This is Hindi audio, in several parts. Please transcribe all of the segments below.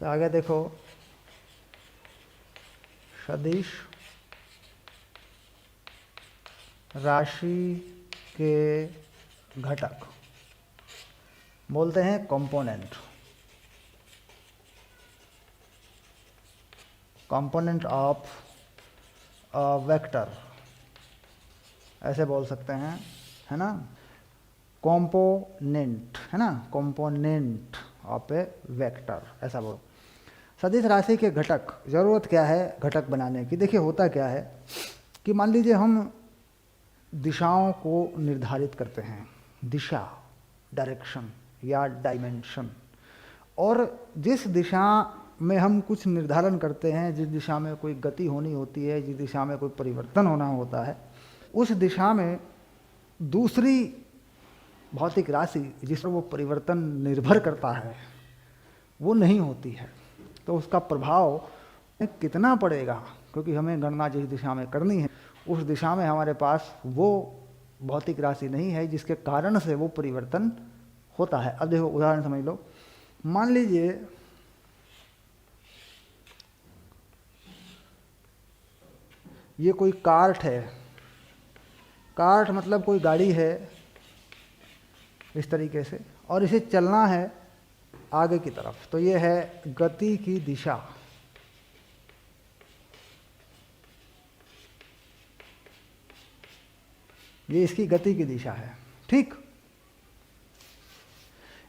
तो आगे देखो, सदिश राशि के घटक बोलते हैं कंपोनेंट। कंपोनेंट ऑफ वेक्टर ऐसे बोल सकते हैं, है ना। कंपोनेंट है ना, कंपोनेंट ऑफ ए वेक्टर ऐसा बोल। सदिश राशि के घटक, ज़रूरत क्या है घटक बनाने की। देखिए होता क्या है कि मान लीजिए हम दिशाओं को निर्धारित करते हैं, दिशा, डायरेक्शन या डायमेंशन, और जिस दिशा में हम कुछ निर्धारण करते हैं, जिस दिशा में कोई गति होनी होती है, जिस दिशा में कोई परिवर्तन होना होता है, उस दिशा में दूसरी भौतिक राशि जिस पर वो परिवर्तन निर्भर करता है वो नहीं होती है। तो उसका प्रभाव कितना पड़ेगा, क्योंकि हमें गणना जिस दिशा में करनी है उस दिशा में हमारे पास वो भौतिक राशि नहीं है जिसके कारण से वो परिवर्तन होता है। अब देखो उदाहरण समझ लो, मान लीजिए ये कोई कार्ट है, कार्ट मतलब कोई गाड़ी है इस तरीके से, और इसे चलना है आगे की तरफ, तो ये है गति की दिशा। ये इसकी गति की दिशा है, ठीक।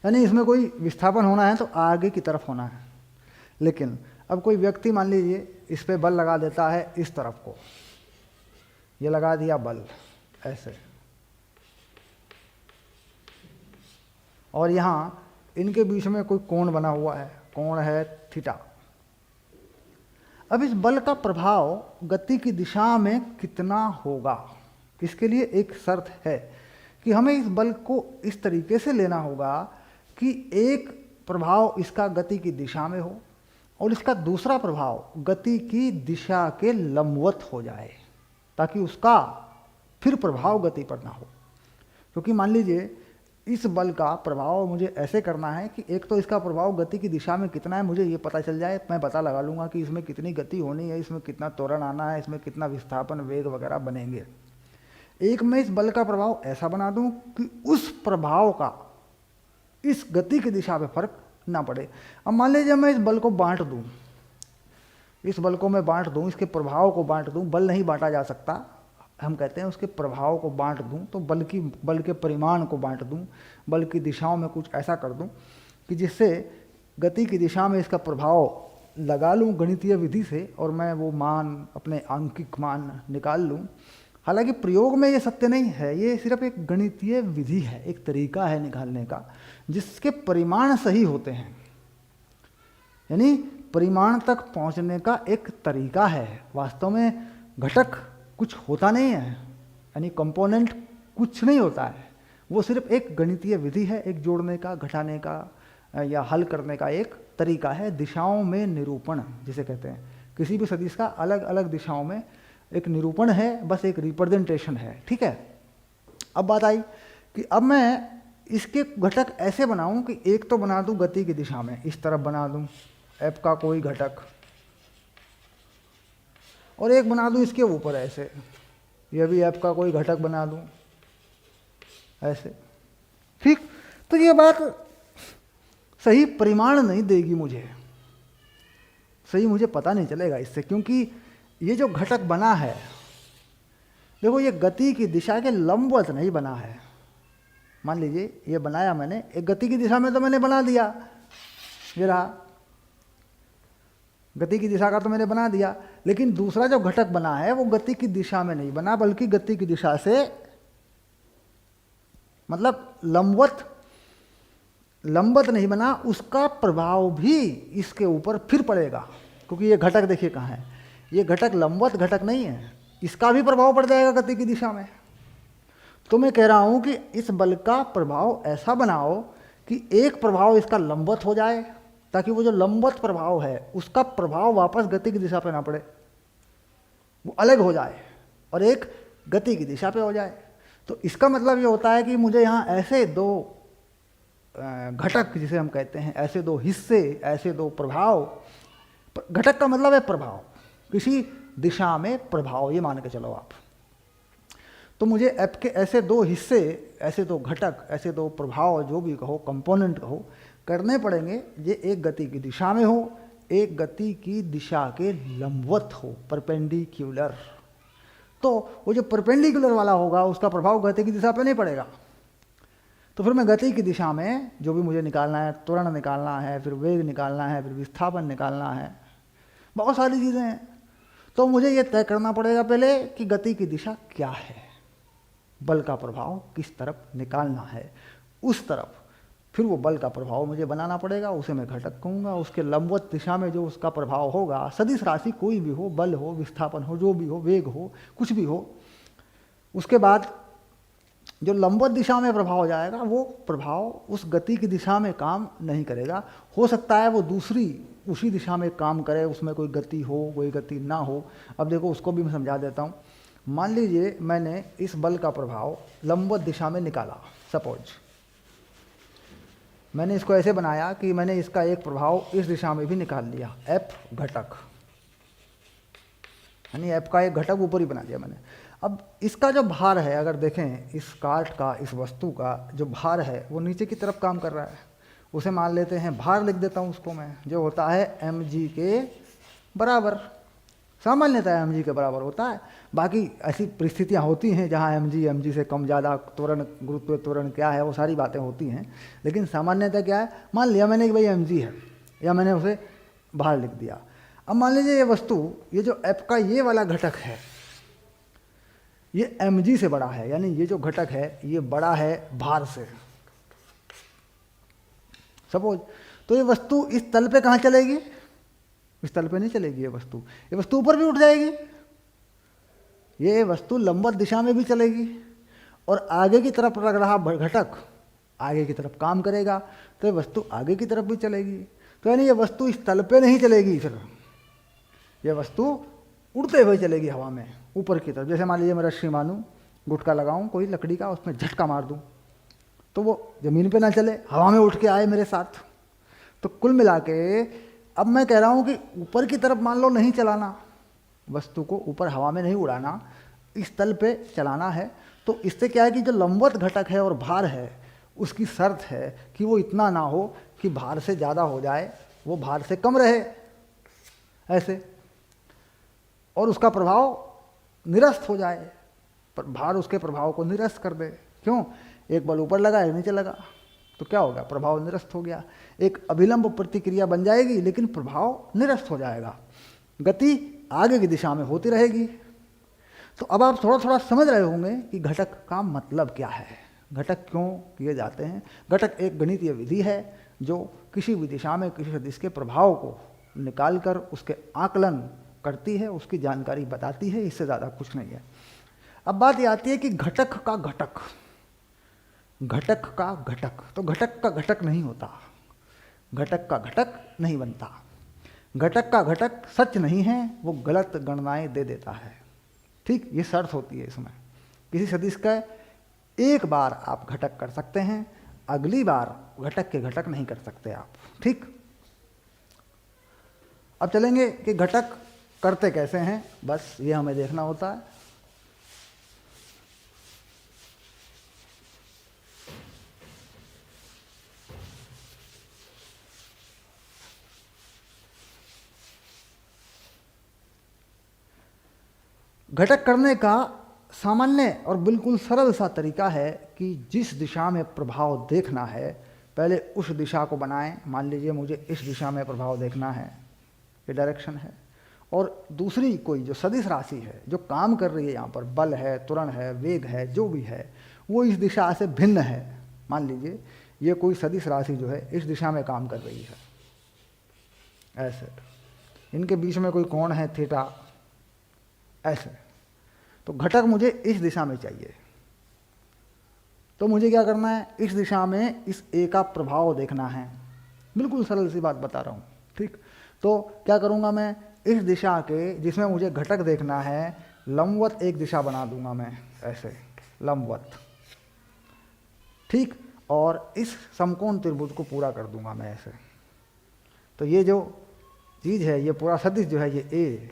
यानी इसमें कोई विस्थापन होना है तो आगे की तरफ होना है। लेकिन अब कोई व्यक्ति मान लीजिए इस पे बल लगा देता है इस तरफ को, ये लगा दिया बल ऐसे, और यहाँ इनके बीच में कोई कोण बना हुआ है, कोण है थीटा। अब इस बल का प्रभाव गति की दिशा में कितना होगा, इसके लिए एक शर्त है कि हमें इस बल को इस तरीके से लेना होगा कि एक प्रभाव इसका गति की दिशा में हो और इसका दूसरा प्रभाव गति की दिशा के लंबवत हो जाए, ताकि उसका फिर प्रभाव गति पर ना हो। क्योंकि मान लीजिए इस बल का प्रभाव मुझे ऐसे करना है कि एक तो इसका प्रभाव गति की दिशा में कितना है मुझे ये पता चल जाए, मैं पता लगा लूँगा कि इसमें कितनी गति होनी है, इसमें कितना त्वरण आना है, इसमें कितना विस्थापन वेग वगैरह बनेंगे। एक मैं इस बल का प्रभाव ऐसा बना दूं कि उस प्रभाव का इस गति की दिशा में फर्क ना पड़े। अब मान लीजिए मैं इस बल को बांट दूं, इस बल को मैं बांट दूं, इसके प्रभाव को बांट दूं, बल नहीं बांटा जा सकता, हम कहते हैं उसके प्रभाव को बांट दूं, तो बल के परिमाण को बांट दूं, बल की दिशाओं में कुछ ऐसा कर दूं कि जिससे गति की दिशा में इसका प्रभाव लगा लूं गणितीय विधि से, और मैं वो मान अपने आंकिक मान निकाल लूं। हालांकि प्रयोग में ये सत्य नहीं है, ये सिर्फ एक गणितीय विधि है, एक तरीका है निकालने का जिसके परिमाण सही होते हैं, यानी परिमाण तक पहुंचने का एक तरीका है। वास्तव में घटक कुछ होता नहीं है, यानी कंपोनेंट कुछ नहीं होता है, वो सिर्फ एक गणितीय विधि है, एक जोड़ने का, घटाने का या हल करने का एक तरीका है। दिशाओं में निरूपण जिसे कहते हैं, किसी भी सदिश का अलग अलग दिशाओं में एक निरूपण है, बस एक रिप्रेजेंटेशन है, ठीक है। अब बात आई कि अब मैं इसके घटक ऐसे बनाऊं कि एक तो बना दूं गति की दिशा में, इस तरफ बना दूं एफ का कोई घटक, और एक बना दूं इसके ऊपर ऐसे, यह भी एफ का कोई घटक बना दूं ऐसे, ठीक। तो ये बात सही परिमाण नहीं देगी मुझे, सही मुझे पता नहीं चलेगा इससे, क्योंकि ये जो घटक बना है देखो ये गति की दिशा के लंबवत नहीं बना है। मान लीजिए ये बनाया मैंने, एक गति की दिशा में तो मैंने बना दिया, ये रहा गति की दिशा का तो मैंने बना दिया, लेकिन दूसरा जो घटक बना है वो गति की दिशा में नहीं बना, बल्कि गति की दिशा से मतलब लंबवत नहीं बना, उसका प्रभाव भी इसके ऊपर फिर पड़ेगा। क्योंकि ये घटक देखिए कहाँ है, ये घटक लंबवत घटक नहीं है, इसका भी प्रभाव पड़ जाएगा गति की दिशा में। तो मैं कह रहा हूं कि इस बल का प्रभाव ऐसा बनाओ कि एक प्रभाव इसका लंबवत हो जाए, ताकि वो जो लंबवत प्रभाव है उसका प्रभाव वापस गति की दिशा पे ना पड़े, वो अलग हो जाए और एक गति की दिशा पे हो जाए। तो इसका मतलब ये होता है कि मुझे यहाँ ऐसे दो घटक जिसे हम कहते हैं, ऐसे दो हिस्से, ऐसे दो प्रभाव, घटक का मतलब है प्रभाव, किसी दिशा में प्रभाव, ये मान के चलो आप। तो मुझे ऐप के ऐसे दो हिस्से, ऐसे दो घटक, ऐसे दो प्रभाव, जो भी कहो, कंपोनेंट कहो, करने पड़ेंगे। ये एक गति की दिशा में हो, एक गति की दिशा के लंबवत हो, परपेंडिकुलर। तो वो जो परपेंडिकुलर वाला होगा उसका प्रभाव गति की दिशा पे नहीं पड़ेगा। तो फिर मैं गति की दिशा में जो भी मुझे निकालना है, त्वरण निकालना है, फिर वेग निकालना है, फिर विस्थापन निकालना है, बहुत सारी चीज़ें हैं। तो मुझे ये तय करना पड़ेगा पहले कि गति की दिशा क्या है, बल का प्रभाव किस तरफ निकालना है, उस तरफ फिर वो बल का प्रभाव मुझे बनाना पड़ेगा, उसे मैं घटक कहूँगा। उसके लंबवत दिशा में जो उसका प्रभाव होगा, सदिश राशि कोई भी हो, बल हो, विस्थापन हो, जो भी हो, वेग हो, कुछ भी हो, उसके बाद जो लंबवत दिशा में प्रभाव हो जाएगा, वो प्रभाव उस गति की दिशा में काम नहीं करेगा। हो सकता है वो दूसरी उसी दिशा में काम करे, उसमें कोई गति हो, कोई गति ना हो। अब देखो उसको भी मैं समझा देता हूँ। मान लीजिए मैंने इस बल का प्रभाव लंबवत दिशा में निकाला, सपोज मैंने इसको ऐसे बनाया कि मैंने इसका एक प्रभाव इस दिशा में भी निकाल लिया, एफ घटक, यानी एफ का एक घटक ऊपर ही बना दिया मैंने। अब इसका जो भार है, अगर देखें इस कार्ट का, इस वस्तु का जो भार है वो नीचे की तरफ काम कर रहा है। उसे मान लेते हैं भार, लिख देता हूँ उसको मैं, जो होता है mg के बराबर। सामान्यतः mg के बराबर होता है। बाकी ऐसी परिस्थितियाँ होती हैं जहाँ mg से कम ज़्यादा, त्वरण, गुरुत्व त्वरण क्या है, वो सारी बातें होती हैं। लेकिन सामान्यतः क्या है, मान लिया मैंने कि भाई mg है, या मैंने उसे भार लिख दिया। अब मान लीजिए ये वस्तु, ये जो एफ का ये वाला घटक है, ये mg से बड़ा है, यानी ये जो घटक है ये बड़ा है भार से, सपोज। तो ये वस्तु इस तल पे कहाँ चलेगी? इस तल पे नहीं चलेगी। ये वस्तु ऊपर भी उठ जाएगी, ये वस्तु लंबवत दिशा में भी चलेगी, और आगे की तरफ लग रहा घटक आगे की तरफ काम करेगा, तो ये वस्तु आगे की तरफ भी चलेगी। तो यानी ये वस्तु इस तल पे नहीं चलेगी, फिर ये वस्तु उड़ते हुए चलेगी हवा में ऊपर की तरफ। जैसे मान लीजिए मैं रस्सी मानूं, गुटका लगाऊं कोई लकड़ी का, उसमें झटका मार दूं, तो वो ज़मीन पे ना चले, हवा में उठ के आए मेरे साथ। तो कुल मिला के अब मैं कह रहा हूँ कि ऊपर की तरफ मान लो नहीं चलाना, वस्तु को ऊपर हवा में नहीं उड़ाना, इस तल पे चलाना है। तो इससे क्या है कि जो लंबवत घटक है और भार है, उसकी शर्त है कि वो इतना ना हो कि भार से ज़्यादा हो जाए, वो भार से कम रहे ऐसे, और उसका प्रभाव निरस्त हो जाए, पर भार उसके प्रभाव को निरस्त कर दे। क्यों? एक बल ऊपर लगा, एक नीचे लगा, तो क्या होगा? प्रभाव निरस्त हो गया। एक अभिलंब प्रतिक्रिया बन जाएगी, लेकिन प्रभाव निरस्त हो जाएगा, गति आगे की दिशा में होती रहेगी। तो अब आप थोड़ा थोड़ा समझ रहे होंगे कि घटक का मतलब क्या है, घटक क्यों किए जाते हैं। घटक एक गणितीय विधि है जो किसी भी दिशा में किसी सदिश के प्रभाव को निकालकर उसके आकलन करती है, उसकी जानकारी बताती है, इससे ज़्यादा कुछ नहीं है। अब बात ये आती है कि घटक का घटक, घटक का घटक, तो घटक का घटक नहीं होता, घटक का घटक नहीं बनता, घटक का घटक सच नहीं है, वो गलत गणनाएं दे देता है। ठीक, ये शर्त होती है इसमें। किसी सदिश का एक बार आप घटक कर सकते हैं, अगली बार घटक के घटक नहीं कर सकते आप। ठीक, अब चलेंगे कि घटक करते कैसे हैं, बस ये हमें देखना होता है। घटक करने का सामान्य और बिल्कुल सरल सा तरीका है कि जिस दिशा में प्रभाव देखना है, पहले उस दिशा को बनाएं। मान लीजिए मुझे इस दिशा में प्रभाव देखना है, ये डायरेक्शन है, और दूसरी कोई जो सदिश राशि है जो काम कर रही है, यहाँ पर बल है, त्वरण है, वेग है, जो भी है, वो इस दिशा से भिन्न है। मान लीजिए ये कोई सदिश राशि जो है इस दिशा में काम कर रही है, ऐसे, इनके बीच में कोई कोण है थीटा, ऐसे, तो घटक मुझे इस दिशा में चाहिए। तो मुझे क्या करना है, इस दिशा में इस ए का प्रभाव देखना है। बिल्कुल सरल सी बात बता रहा हूँ। ठीक, तो क्या करूँगा, मैं इस दिशा के जिसमें मुझे घटक देखना है, लंबवत एक दिशा बना दूंगा मैं, ऐसे लंबवत। ठीक, और इस समकोण त्रिभुज को पूरा कर दूंगा मैं ऐसे। तो ये जो चीज़ है, ये पूरा सदिश जो है ये ए,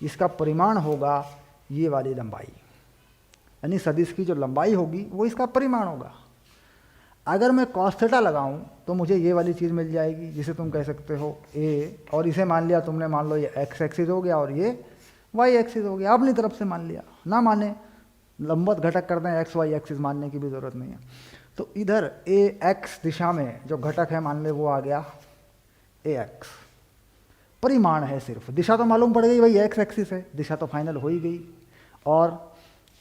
इसका परिमाण होगा ये वाली लंबाई, यानी सदिश की जो लंबाई होगी वो इसका परिमाण होगा। अगर मैं cos थीटा लगाऊं तो मुझे ये वाली चीज़ मिल जाएगी जिसे तुम कह सकते हो ए, और इसे मान लिया तुमने, मान लो ये x एक्सिस हो गया और ये y एक्सिस हो गया, अपनी तरफ से मान लिया, ना माने लंबवत घटक करते हैं, x y एक्सिस मानने की भी ज़रूरत नहीं है। तो इधर ए x दिशा में जो घटक है मान ले वो आ गया ए एक्स, परिमाण है सिर्फ, दिशा तो मालूम पड़ गई भाई x एक्सिस है, दिशा तो फाइनल हो ही गई। और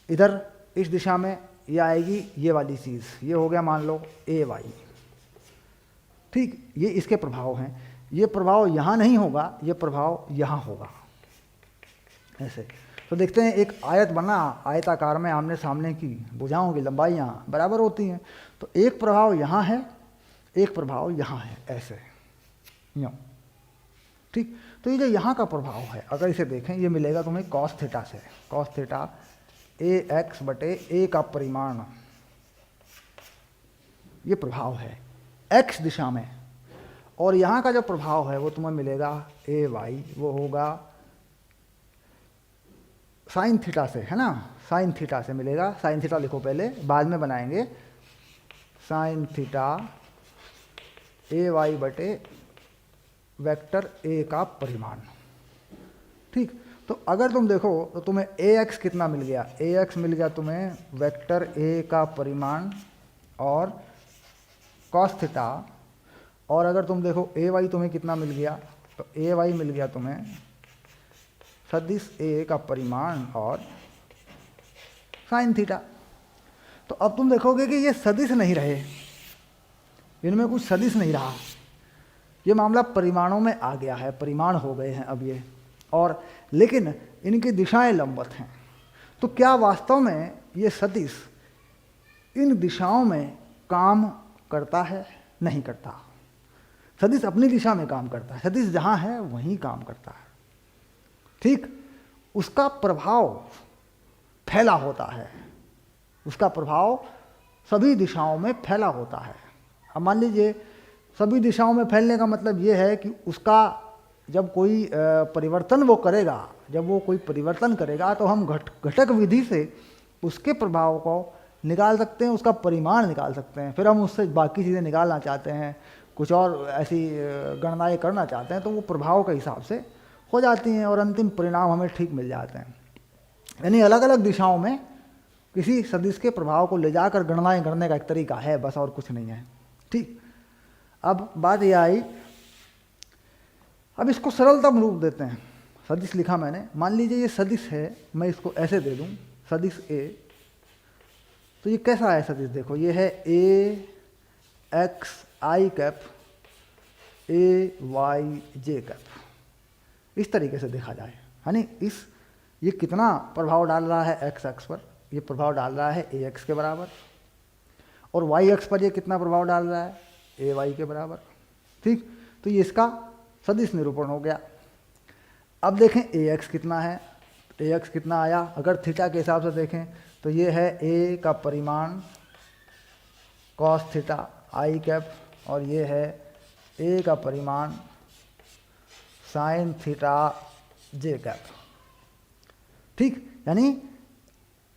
इधर इस दिशा में ये आएगी ये वाली चीज़, ये हो गया मान लो ए वाई, ठीक। ये इसके प्रभाव हैं, ये प्रभाव यहाँ नहीं होगा, ये प्रभाव यहाँ होगा ऐसे। तो देखते हैं एक आयत बना, आयताकार में आमने सामने की भुजाओं की लंबाइयाँ बराबर होती हैं, तो एक प्रभाव यहाँ है, एक प्रभाव यहाँ है, ऐसे यूँ, ठीक। तो ये जो यहाँ का प्रभाव है, अगर इसे देखें, ये मिलेगा तुम्हें cos थीटा से, cos थीटा ए एक्स बटे ए का परिमाण, ये प्रभाव है x दिशा में। और यहाँ का जो प्रभाव है वो तुम्हें मिलेगा ए वाई, वो होगा साइन थीटा से, है ना, साइन थीटा से मिलेगा। साइन थीटा लिखो पहले, बाद में बनाएंगे। साइन थीटा ए वाई बटे वेक्टर ए का परिमाण, ठीक। तो अगर तुम देखो तो तुम्हें ए एक्स कितना मिल गया, ए एक्स मिल गया तुम्हें वेक्टर ए का परिमाण और कॉस थीटा। और अगर तुम देखो ए वाई तुम्हें कितना मिल गया, तो ए वाई मिल गया तुम्हें सदिश ए का परिमाण और साइन थीटा। तो अब तुम देखोगे कि ये सदिश नहीं रहे, इनमें कुछ सदिश नहीं रहा, ये मामला परिमाणों में आ गया है, परिमाण हो गए हैं अब ये, और लेकिन इनकी दिशाएं लंबवत हैं। तो क्या वास्तव में ये सदिश इन दिशाओं में काम करता है? नहीं करता। सदिश अपनी दिशा में काम करता है, सदिश जहाँ है वहीं काम करता है, ठीक। उसका प्रभाव फैला होता है, उसका प्रभाव सभी दिशाओं में फैला होता है। अब मान लीजिए सभी दिशाओं में फैलने का मतलब ये है कि उसका जब कोई परिवर्तन वो करेगा, जब वो कोई परिवर्तन करेगा तो हम घटक विधि से उसके प्रभाव को निकाल सकते हैं, उसका परिमाण निकाल सकते हैं। फिर हम उससे बाकी चीज़ें निकालना चाहते हैं, कुछ और ऐसी गणनाएं करना चाहते हैं, तो वो प्रभाव के हिसाब से हो जाती हैं और अंतिम परिणाम हमें ठीक मिल जाते हैं। यानी अलग अलग दिशाओं में किसी सदिश के प्रभाव को ले जाकर गणनाएं करने का एक तरीका है, बस, और कुछ नहीं है, ठीक। अब बात यह आई, अब इसको सरलतम रूप देते हैं। सदिश लिखा मैंने, मान लीजिए ये सदिश है, मैं इसको ऐसे दे दूं सदिश ए। तो ये कैसा है सदिश? देखो ये है A X I cap A Y J cap, इस तरीके से देखा जाए, यानी ये कितना प्रभाव डाल रहा है एक्स एक्स पर, ये प्रभाव डाल रहा है ए एक्स के बराबर, और वाई एक्स पर ये कितना प्रभाव डाल रहा है ए वाई के बराबर, ठीक। तो ये इसका सदिश निरूपण हो गया। अब देखें ए एक्स कितना है, ए एक्स कितना आया, अगर थीटा के हिसाब से देखें तो ये है ए का परिमाण कॉस थीटा आई कैप, और ये है ए का परिमाण साइन थीटा जे कैप, ठीक। यानी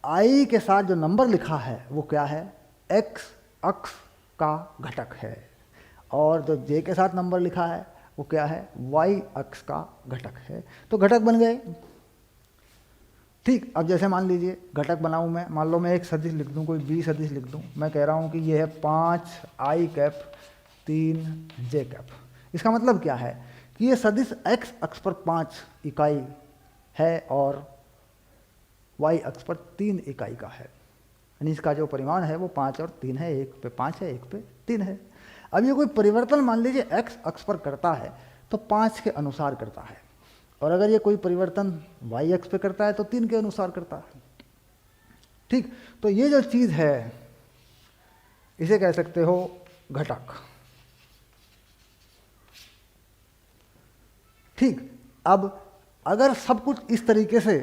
आई के साथ जो नंबर लिखा है वो क्या है, एक्स अक्ष का घटक है, और जो जे के साथ नंबर लिखा है वो क्या है, वाई अक्ष का घटक है। तो घटक बन गए, ठीक। अब जैसे मान लीजिए घटक बनाऊं मैं, मान लो मैं एक सदिश लिख दूं, कोई बी सदिश लिख दूं, मैं कह रहा हूं कि ये है 5 आई कैप 3 जे कैप। इसका मतलब क्या है कि ये सदिश एक्स अक्ष पर 5 इकाई है और वाई अक्ष पर 3 इकाई का है, यानी इसका जो परिमाण है वो 5 और 3 है, एक पे 5 है, एक पे 3 है। अब ये कोई परिवर्तन मान लीजिए एक्स अक्ष पर करता है तो 5 के अनुसार करता है, और अगर ये कोई परिवर्तन वाई अक्ष पे करता है तो 3 के अनुसार करता है, ठीक। तो ये जो चीज़ है इसे कह सकते हो घटक, ठीक। अब अगर सब कुछ इस तरीके से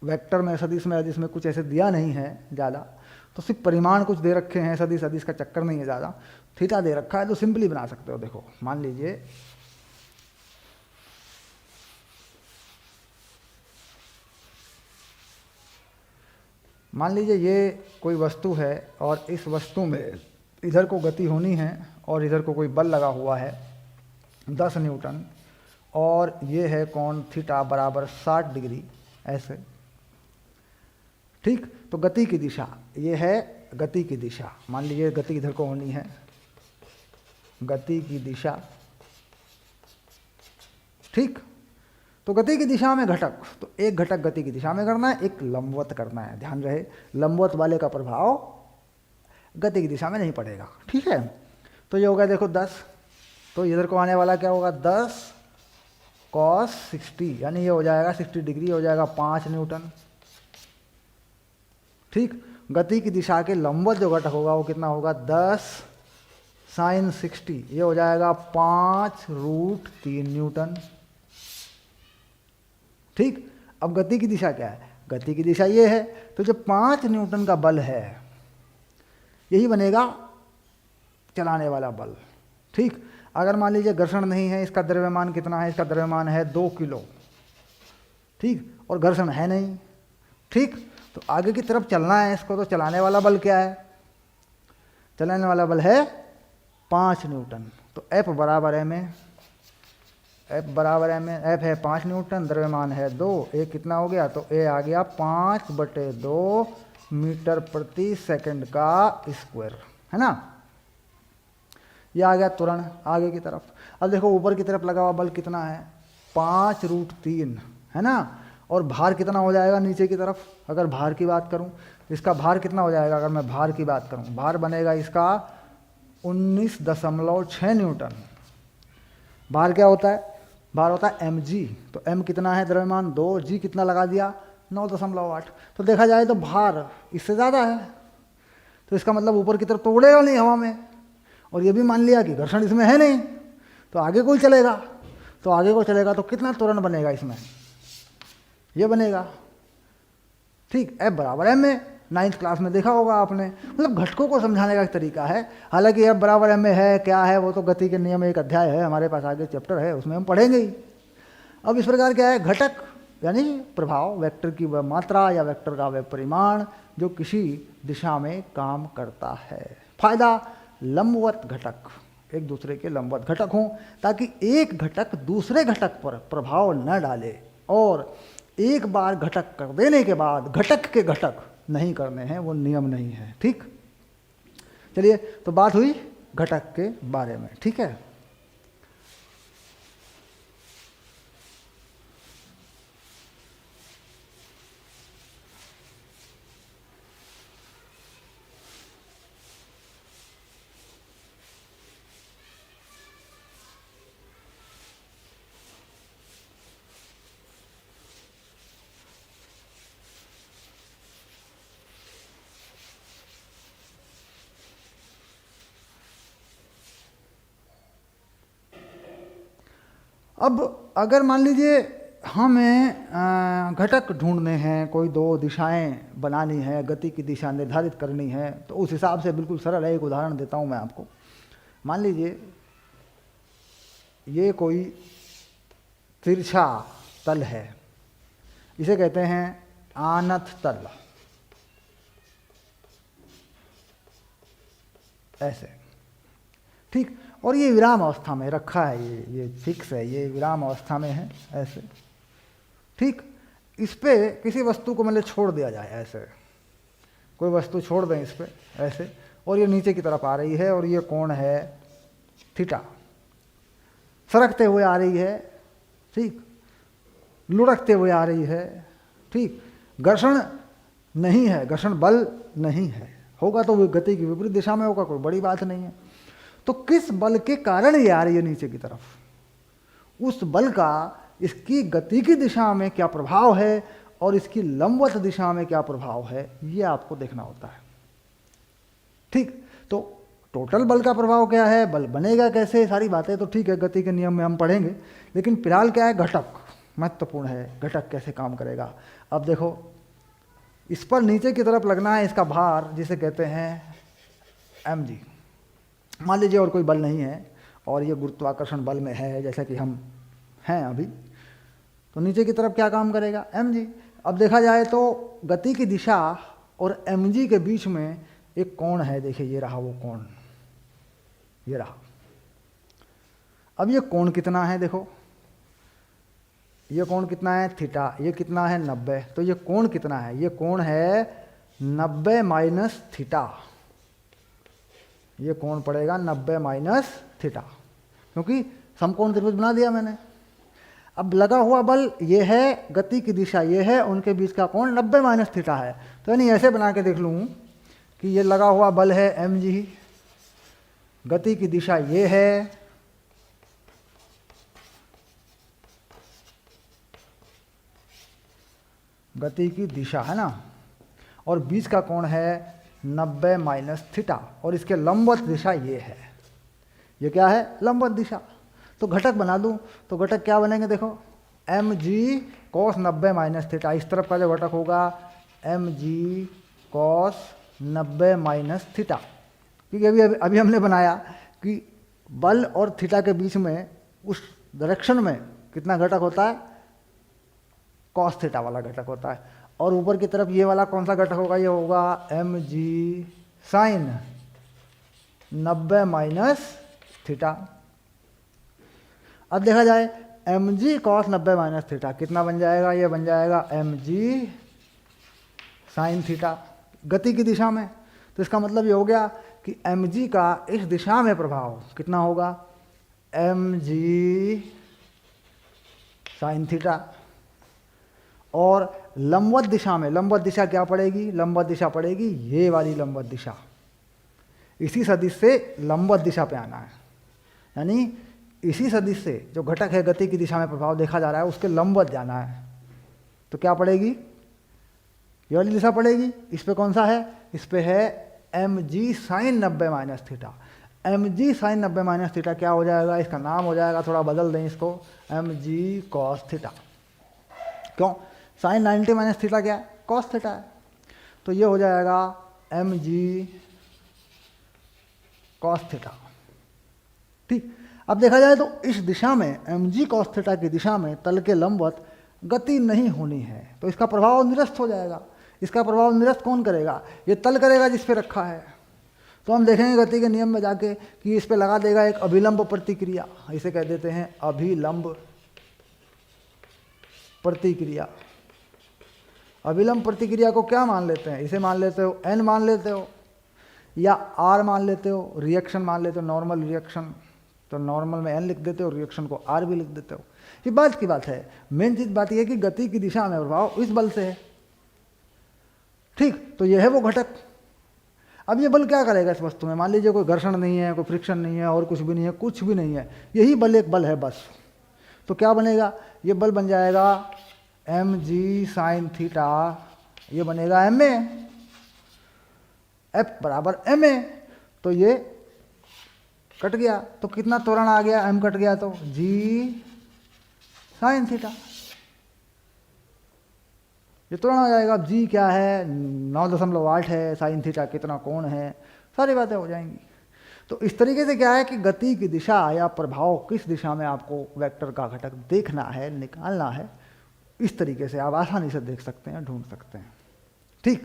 वेक्टर में सदिश में जिसमें कुछ ऐसे दिया नहीं है ज़्यादा, तो सिर्फ परिमाण कुछ दे रखे हैं, सदिश सदिश का चक्कर नहीं है ज़्यादा, थीटा दे रखा है तो सिंपली बना सकते हो। देखो मान लीजिए ये कोई वस्तु है और इस वस्तु में इधर को गति होनी है और इधर को कोई बल लगा हुआ है 10 न्यूटन, और ये है कोण थीटा बराबर 60 डिग्री ऐसे, ठीक। तो गति की दिशा ये है, गति की दिशा मान लीजिए गति इधर को होनी है, गति की दिशा, ठीक। तो गति की दिशा में घटक, तो एक घटक गति की दिशा में करना है, एक लंबवत करना है। ध्यान रहे लंबवत वाले का प्रभाव गति की दिशा में नहीं पड़ेगा, ठीक है। तो ये होगा देखो 10, तो इधर को आने वाला क्या होगा 10 cos 60, यानी ये हो जाएगा 60 डिग्री, हो जाएगा 5 न्यूटन, ठीक। गति की दिशा के लंबवत जो घटक होगा वो कितना होगा 10 sin 60, ये हो जाएगा 5√3 न्यूटन, ठीक। अब गति की दिशा क्या है, गति की दिशा ये है, तो जो 5 न्यूटन का बल है यही बनेगा चलाने वाला बल, ठीक। अगर मान लीजिए घर्षण नहीं है, इसका द्रव्यमान कितना है, इसका द्रव्यमान है 2 किलो, ठीक, और घर्षण है नहीं, ठीक। तो आगे की तरफ चलना है इसको, तो चलाने वाला बल क्या है, चलाने वाला बल है 5 न्यूटन। तो F बराबर है में, F बराबर है में, F है 5 न्यूटन, द्रव्यमान है 2, A कितना हो गया, तो A आ गया 5/2 मीटर प्रति सेकंड का स्क्वायर, है ना। ये आ गया त्वरण आगे की तरफ। अब देखो ऊपर की तरफ लगा हुआ बल कितना है 5√3, है ना, और भार कितना हो जाएगा नीचे की तरफ। अगर भार की बात करूं, इसका भार कितना हो जाएगा, अगर मैं भार की बात करूं, भार बनेगा इसका 19.6 न्यूटन। भार क्या होता है, भार होता है mg, तो m कितना है द्रव्यमान 2, g कितना लगा दिया 9.8। तो देखा जाए तो भार इससे ज़्यादा है, तो इसका मतलब ऊपर की तरफ तो उड़ेगा नहीं हवा में, और ये भी मान लिया कि घर्षण इसमें है नहीं, तो आगे को चलेगा, तो आगे को चलेगा तो कितना त्वरण बनेगा इसमें, ये बनेगा, ठीक। F बराबर m में 9th क्लास में देखा होगा आपने, मतलब घटकों को समझाने का एक तरीका है। हालांकि F बराबर m में है क्या है, वो तो गति के नियम एक अध्याय है हमारे पास, आगे चैप्टर है उसमें हम पढ़ेंगे ही। अब इस प्रकार क्या है, घटक यानी प्रभाव, वेक्टर की वह मात्रा या वेक्टर का वह परिमाण जो किसी दिशा में काम करता है। फायदा, लंबवत घटक एक दूसरे के लंबवत घटक हों, ताकि एक घटक दूसरे घटक पर प्रभाव न डाले, और एक बार घटक कर देने के बाद घटक के घटक नहीं करने हैं, वो नियम नहीं है, ठीक। चलिए, तो बात हुई घटक के बारे में, ठीक है। अब अगर मान लीजिए हमें घटक ढूंढने हैं, कोई दो दिशाएं बनानी है, गति की दिशा निर्धारित करनी है, तो उस हिसाब से बिल्कुल सरल है। एक उदाहरण देता हूं मैं आपको। मान लीजिए ये कोई तिरछा तल है, इसे कहते हैं आनत तल, ऐसे, ठीक। और ये विराम अवस्था में रखा है, ये फिक्स है, ये विराम अवस्था में है, ऐसे, ठीक। इस पे किसी वस्तु को मतलब छोड़ दिया जाए, ऐसे कोई वस्तु छोड़ दें इस पे ऐसे, और ये नीचे की तरफ आ रही है, और ये कोण है थीटा, सरकते हुए आ रही है, ठीक, लुढ़कते हुए आ रही है, ठीक। घर्षण नहीं है, घर्षण बल नहीं है, होगा तो गति की विपरीत दिशा में होगा, कोई बड़ी बात नहीं है। तो किस बल के कारण ये आ रही है नीचे की तरफ, उस बल का इसकी गति की दिशा में क्या प्रभाव है और इसकी लंबवत दिशा में क्या प्रभाव है, ये आपको देखना होता है, ठीक। तो टोटल बल का प्रभाव क्या है, बल बनेगा कैसे, सारी बातें तो ठीक है, गति के नियम में हम पढ़ेंगे, लेकिन फिलहाल क्या है, घटक महत्वपूर्ण है, घटक कैसे काम करेगा। अब देखो इस पर नीचे की तरफ लगना है इसका भार, जिसे कहते हैं mg। मान लीजिए और कोई बल नहीं है और ये गुरुत्वाकर्षण बल में है, जैसा कि हम हैं अभी, तो नीचे की तरफ क्या काम करेगा, mg। अब देखा जाए तो गति की दिशा और mg के बीच में एक कोण है, देखिए ये रहा वो कोण, ये रहा। अब ये कोण कितना है, देखो ये कोण कितना है थीटा, ये कितना है 90, तो ये कोण कितना है, ये कोण है 90 माइनस थीटा, ये कोण पड़ेगा 90 माइनस थीटा, क्योंकि समकोण त्रिभुज बना दिया मैंने। अब लगा हुआ बल ये है, गति की दिशा ये है, उनके बीच का कोण 90 माइनस थीटा है। तो यानी ऐसे बना के देख लूँ कि ये लगा हुआ बल है mg, गति की दिशा ये है, गति की दिशा है ना, और बीच का कोण है 90 माइनस थीटा, और इसके लंबवत दिशा ये है। ये क्या है, लंबवत दिशा। तो घटक बना दूं तो घटक क्या बनेंगे, देखो mg cos 90 माइनस थीटा, इस तरफ का जो घटक होगा mg cos 90 माइनस थीटा, क्योंकि अभी हमने बनाया कि बल और थीटा के बीच में उस डायरेक्शन में कितना घटक होता है, cos थीटा वाला घटक होता है, और ऊपर की तरफ ये वाला कौन सा घटक होगा, ये होगा mg sin 90 माइनस थीटा। अब देखा जाए mg cos 90 माइनस थीटा कितना बन जाएगा, ये बन जाएगा mg sin थीटा गति की दिशा में। तो इसका मतलब ये हो गया कि mg का इस दिशा में प्रभाव कितना होगा, mg sin थीटा, और लंबवत दिशा में, लंबवत दिशा क्या पड़ेगी, लंबवत दिशा पड़ेगी ये वाली लंबवत दिशा, इसी सदिश से लंबवत दिशा पे आना है, यानी इसी सदिश से जो घटक है गति की दिशा में प्रभाव देखा जा रहा है उसके लंबवत जाना है। तो क्या पड़ेगी, ये वाली दिशा पड़ेगी। इस पे कौन सा है, इस पे है mg sin 90 minus theta. mg sin 90 minus theta क्या हो जाएगा, इसका नाम हो जाएगा, थोड़ा बदल दें इसको, mg cos थीटा। क्यों, sin 90 माइनस थीटा क्या है, cos थीटा है, तो ये हो जाएगा mg cos थीटा। ठीक, अब देखा जाए तो इस दिशा में mg cos थीटा की दिशा में तल के लंबवत गति नहीं होनी है, तो इसका प्रभाव निरस्त हो जाएगा। इसका प्रभाव निरस्त कौन करेगा, ये तल करेगा जिस पे रखा है। तो हम देखेंगे गति के नियम में जाके कि इस पे लगा देगा एक अभिलंब प्रतिक्रिया, इसे कह देते हैं अभिलंब प्रतिक्रिया। अभिलंब प्रतिक्रिया को क्या मान लेते हैं, इसे मान लेते हो n मान लेते हो, या r मान लेते हो, रिएक्शन मान लेते हो, नॉर्मल रिएक्शन, तो नॉर्मल में n लिख देते हो, रिएक्शन को r भी लिख देते हो। ये बात की बात है, मेन चीज बात यह है कि गति की दिशा में प्रभाव इस बल से है। ठीक, तो ये है वो घटक। अब ये बल क्या करेगा इस वस्तु में, मान लीजिए कोई घर्षण नहीं है, कोई फ्रिक्शन नहीं है, और कुछ भी नहीं है, कुछ भी नहीं है, यही बल एक बल है बस। तो क्या बनेगा, ये बल बन जाएगा mg sin थीटा, ये बनेगा ma, F बराबर ma। तो ये कट गया, तो कितना त्वरण आ गया, m कट गया तो g sin थीटा, ये त्वरण आ जाएगा। अब g क्या है, 9.8 है, sin थीटा कितना कोण है, सारी बातें हो जाएंगी। तो इस तरीके से क्या है कि गति की दिशा या प्रभाव किस दिशा में आपको वेक्टर का घटक देखना है, निकालना है, इस तरीके से आप आसानी से देख सकते हैं, ढूंढ सकते हैं। ठीक।